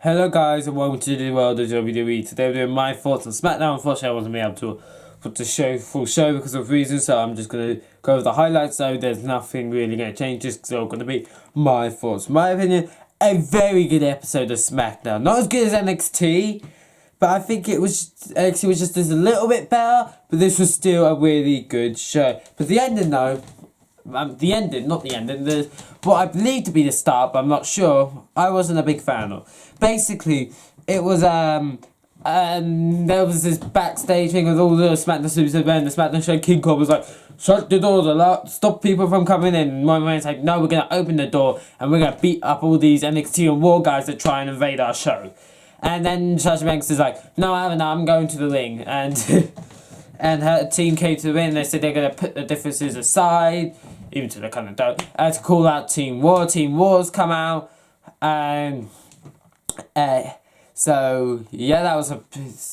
Hello guys and welcome to the world of WWE. Today we're doing my thoughts on SmackDown. Unfortunately I wasn't able to put the full show because of reasons, so I'm just going to go over the highlights. So there's nothing really going to change, just all going to be my thoughts. My opinion, a very good episode of SmackDown. Not as good as NXT, but I think NXT was just a little bit better, but this was still a really good show. But the ending though, not the ending, what I believe to be the start, but I'm not sure, I wasn't a big fan of. Basically, it was, there was this backstage thing with all the SmackDown superstars, the SmackDown show. King Kong was like, shut the doors, stop people from coming in. And my man's like, no, we're going to open the door, and we're going to beat up all these NXT and Raw guys that try and invade our show. And then Sasha Banks is like, no, I'm going to the ring, and and her team came to the ring, and they said they're going to put the differences aside, even to the kind of don't, to call out Team War. Team War's come out, and so yeah, that was and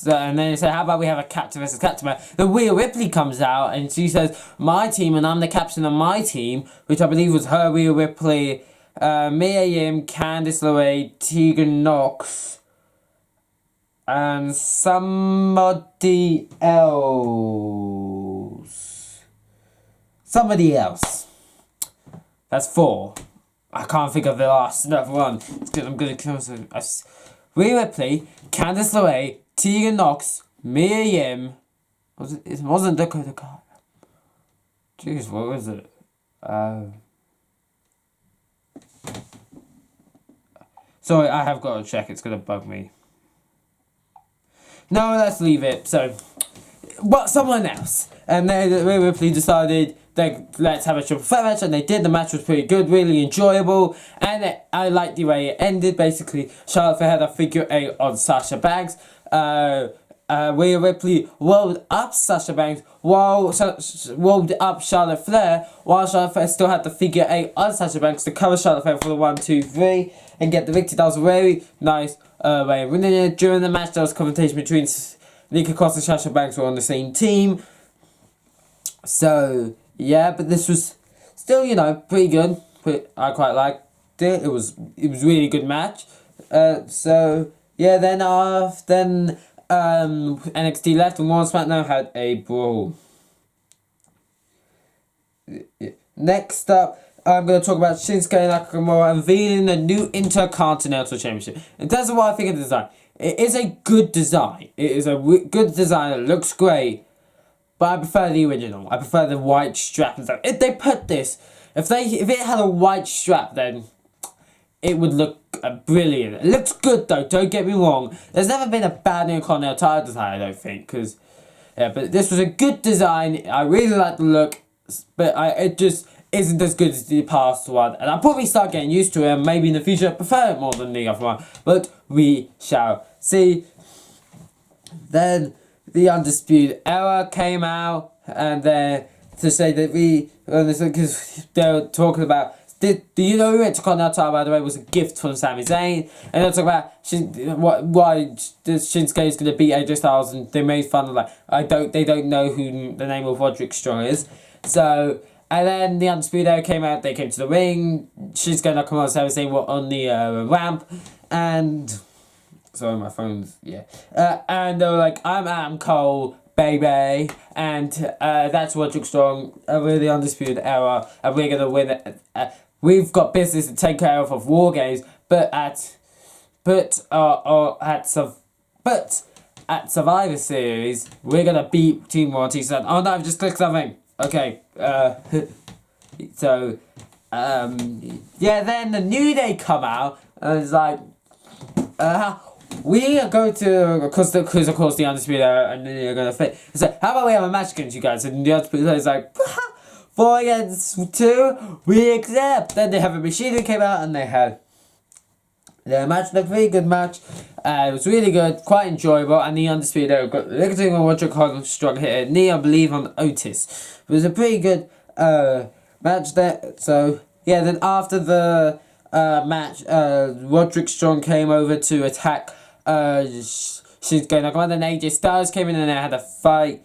then they said, how about we have a captain versus captain match? Then Rhea Ripley comes out, and she says, my team, and I'm the captain of my team, which I believe was her, Rhea Ripley, Mia Yim, Candice LeRae, Tegan Knox, and somebody else. That's 4. I can't think of the last one. I'm gonna kill some. Rhea Ripley, Candice LeRae, Tegan Knox, Mia Yim. It wasn't Dakota Kai. Jeez, what was it? Sorry, I have got to check. It's gonna bug me. No, let's leave it. So, someone else. And then Rhea Ripley decided, let's have a triple threat match, and they did. The match was pretty good, really enjoyable, and I liked the way it ended. Basically, Charlotte Flair had a figure 8 on Sasha Banks. Rhea Ripley rolled up Sasha Banks, rolled up Charlotte Flair, while Charlotte Flair still had the figure 8 on Sasha Banks to cover Charlotte Flair for the 1, 2, 3, and get the victory. That was a very nice way of winning it. During the match, there was confrontation between Nikki Cross and Sasha Banks were on the same team. So yeah, but this was still, pretty good. I quite liked it. It was really good match. So yeah, then NXT left and Raw and SmackDown had a brawl. Next up, I'm going to talk about Shinsuke Nakamura unveiling the new Intercontinental Championship. In terms of what I think of the design, it is a good design. It is a good design. It looks great. But I prefer the original. I prefer the white strap and stuff. If they put this, if it had a white strap, then it would look brilliant. It looks good though, don't get me wrong. There's never been a bad Intercontinental title design, I don't think. But this was a good design. I really like the look. But it just isn't as good as the past one. And I'll probably start getting used to it. And maybe in the future I prefer it more than the other one. But we shall see. Then the Undisputed Era came out, and to say that because they were talking about, do you know who Intercontinental title, by the way, was a gift from Sami Zayn, and they're talking about why Shinsuke is going to beat AJ Styles, and they made fun of they don't know who the name of Roderick Strong is. So, and then the Undisputed Era came out, they came to the ring, Shinsuke Nakamura and Sami Zayn were on the ramp, and sorry, my phone's, yeah. And they were like, I'm Adam Cole, baby. And that's Roderick Strong. We're the Undisputed Era. And we're going to win. We've got business to take care of War Games. But at Survivor Series, we're going to beat Team Raw and Team SmackDown. Oh no, I've just clicked something. Okay. So, yeah, then the New Day come out. And it's like, we are going to, because of course the Undisputed Era, and then you're going to fit. So, how about we have a match against you guys? And the Undisputed Era is like, 4 against 2, we accept. Then they have a machine that came out, and they had their match, a pretty good match. It was really good, quite enjoyable, and the Undisputed Era got the next thing on Roderick Strong hit a knee, I believe, on Otis. It was a pretty good match there. So, yeah, then after the match, Roderick Strong came over to attack Shinsuke Nakamura, then AJ Styles came in and they had a fight,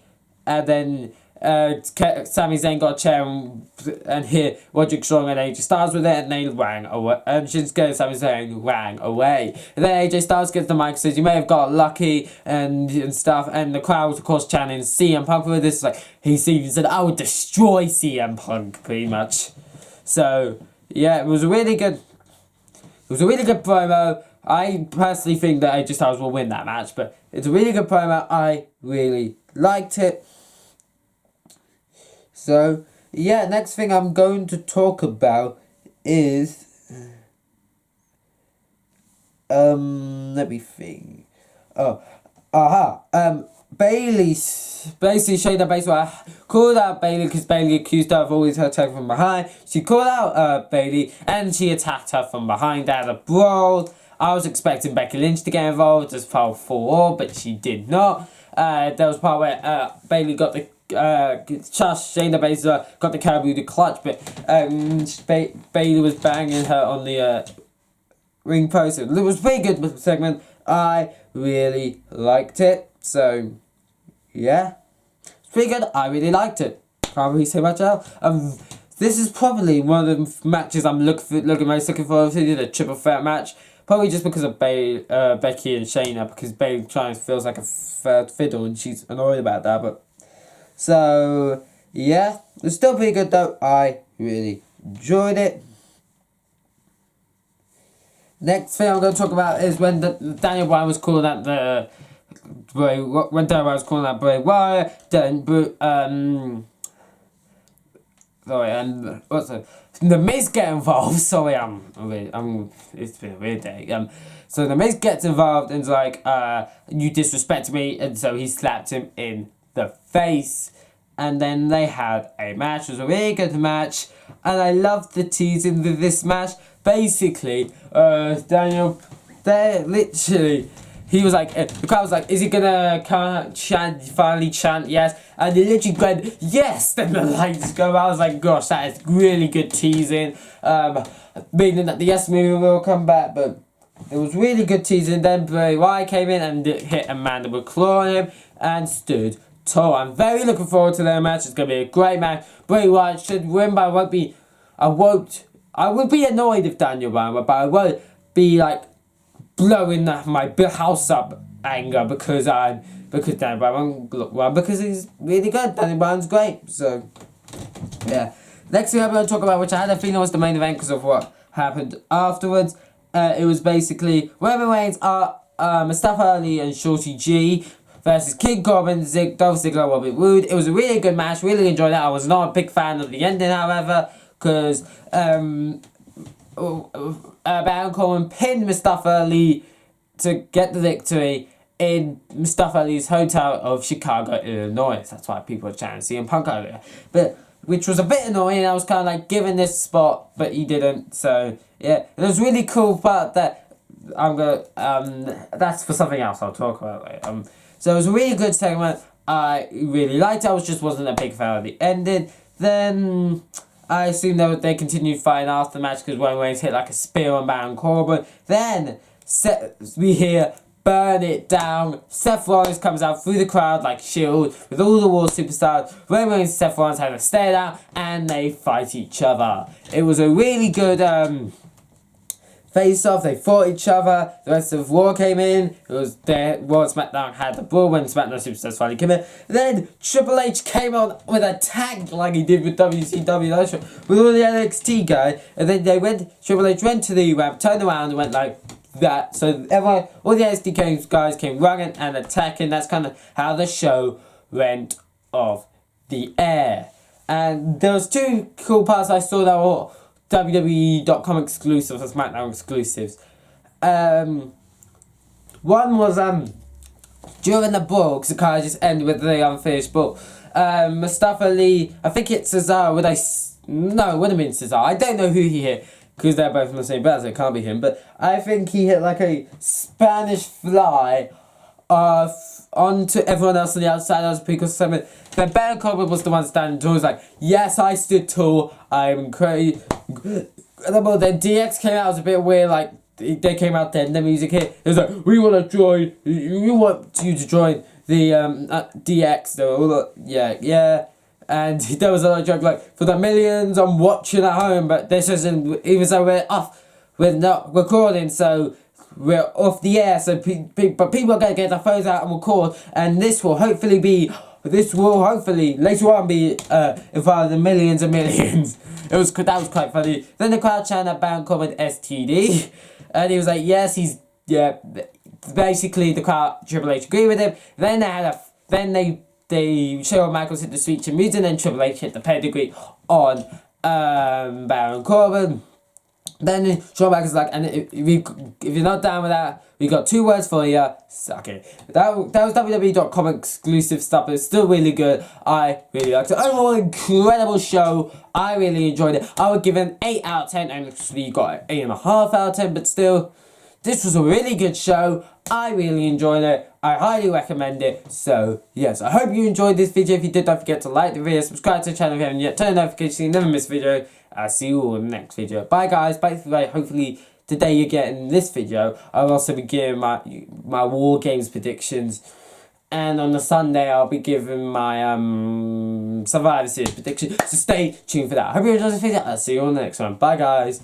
and then Sami Zayn got a chair and hit Roderick Strong, and AJ Styles with it, and they rang away. And Shinsuke and Sami Zayn rang away. And then AJ Styles gets the mic and says, "You may have got lucky," and stuff. And the crowd was, of course, chanting CM Punk for this. Like, he even said, "I would destroy CM Punk," pretty much. So yeah, it was a really good promo. I personally think that AJ Styles will win that match, but it's a really good promo. I really liked it. So, yeah, next thing I'm going to talk about is, let me think. Bayley, basically Shayna Baszler called out Bayley because Bayley accused her of always attacking from behind. She called out Bayley and she attacked her from behind. They had a brawl. I was expecting Becky Lynch to get involved as far for, but she did not. There was a part where Bayley got the Shayna Baszler got the caribou to clutch, but Bayley was banging her on the ring post. It was a pretty good segment. I really liked it. So, yeah, it's pretty good. I really liked it. Can't really say much else. This is probably one of the matches I'm looking forward to, the triple threat match. Probably just because of Becky and Shayna, because Bayley feels like a third fiddle and she's annoyed about that. But so yeah, it's still pretty good though. I really enjoyed it. Next thing I'm going to talk about is when Daniel Bryan was calling out Bray Wyatt. Sorry, and what's it? The Miz get involved. Sorry, it's been a weird day. So the Miz gets involved and's like, you disrespect me, and so he slapped him in the face. And then they had a match. It was a really good match, and I loved the teasing of this match. Basically, Daniel, he was like, the crowd was like, is he gonna finally chant yes? And he literally went, yes! Then the lights go out. I was like, gosh, that is really good teasing. Meaning that the yes movie will come back, but it was really good teasing. Then Bray Wyatt came in and hit Amanda with claw on him and stood tall. I'm very looking forward to their match. It's gonna be a great match. Bray Wyatt should win, but I would be annoyed if Daniel Bryan won, but I won't be like blowing my house up anger because Daniel Bryan won, because he's really good. Daniel Bryan's great. So yeah. Next thing I'm going to talk about, which I had a feeling was the main event because of what happened afterwards. It was basically Roman Reigns, Mustafa Ali and Shorty G versus King Corbin, Dolph Ziggler, Robert Roode. It was a really good match. Really enjoyed it. I was not a big fan of the ending, however, because Baron Corbin pinned Mustafa Ali to get the victory in Mustafa Ali's hotel of Chicago, Illinois. That's why people are chanting CM Punk earlier. Which was a bit annoying. I was kind of like giving this spot, but he didn't. So yeah, it was really cool. But that's for something else I'll talk about later. So it was a really good segment. I really liked it. I wasn't a big fan of the ending. Then I assume they continued fighting after the match because Roman Reigns hit like a spear on Baron Corbin. Then we hear "Burn It Down." Seth Rollins comes out through the crowd like Shield with all the War superstars. Roman Reigns and Seth Rollins have a stare down and they fight each other. It was a really good face off. They fought each other. The rest of Raw came in. It was there. Raw and SmackDown had the brawl when SmackDown superstars finally came in. Then Triple H came on with a tank like he did with WCW with all the NXT guys. And then Triple H went to the ramp, turned around and went like that. So all the NXT guys came running and attacking. That's kind of how the show went off the air. And there was two cool parts I saw that were WWE.com exclusives and SmackDown exclusives. One was during the brawl, because it kind of just ended with the unfinished brawl. Mustafa Ali, I think it's Cesaro. No, it would have been Cesaro. I don't know who he hit because they're both from the same belt, so it can't be him. But I think he hit like a Spanish fly onto everyone else on the outside. That was pretty cool. Then Baron Corbin was the one standing tall. He was like, yes, I stood tall. I'm crazy. Then DX came out. It was a bit weird. Like, they came out then. The music hit. It was like, we want you to join the DX. They were all like, yeah. And there was a lot of joke like, for the millions I'm watching at home, but this isn't, even though we're off, we're not recording, so we're off the air, so but people are going to get their phones out and record, and this will hopefully later on be in front of the millions and millions. That was quite funny. Then the crowd chanted Baron Corbin STD, and he was like, yes, basically the crowd, Triple H agreed with him. Then they Shawn Michaels hit the sweet chin music, and then Triple H hit the pedigree on Baron Corbin. Then Shawn Michaels like, and if you're not down with that, we got 2 words for you. Suck it. That was WWE.com exclusive stuff, but it's still really good. I really liked it. Overall, incredible show. I really enjoyed it. I would give it an 8 out of 10, and actually got an 8.5 out of 10, but still, this was a really good show. I really enjoyed it. I highly recommend it. So, yes, I hope you enjoyed this video. If you did, don't forget to like the video, subscribe to the channel if you haven't yet, turn notifications so you never miss a video. I'll see you all in the next video. Bye, guys. Bye. Hopefully, today you're getting this video. I'll also be giving my War Games predictions. And on the Sunday, I'll be giving my Survivor Series predictions. So stay tuned for that. I hope you enjoyed this video. I'll see you on the next one. Bye, guys.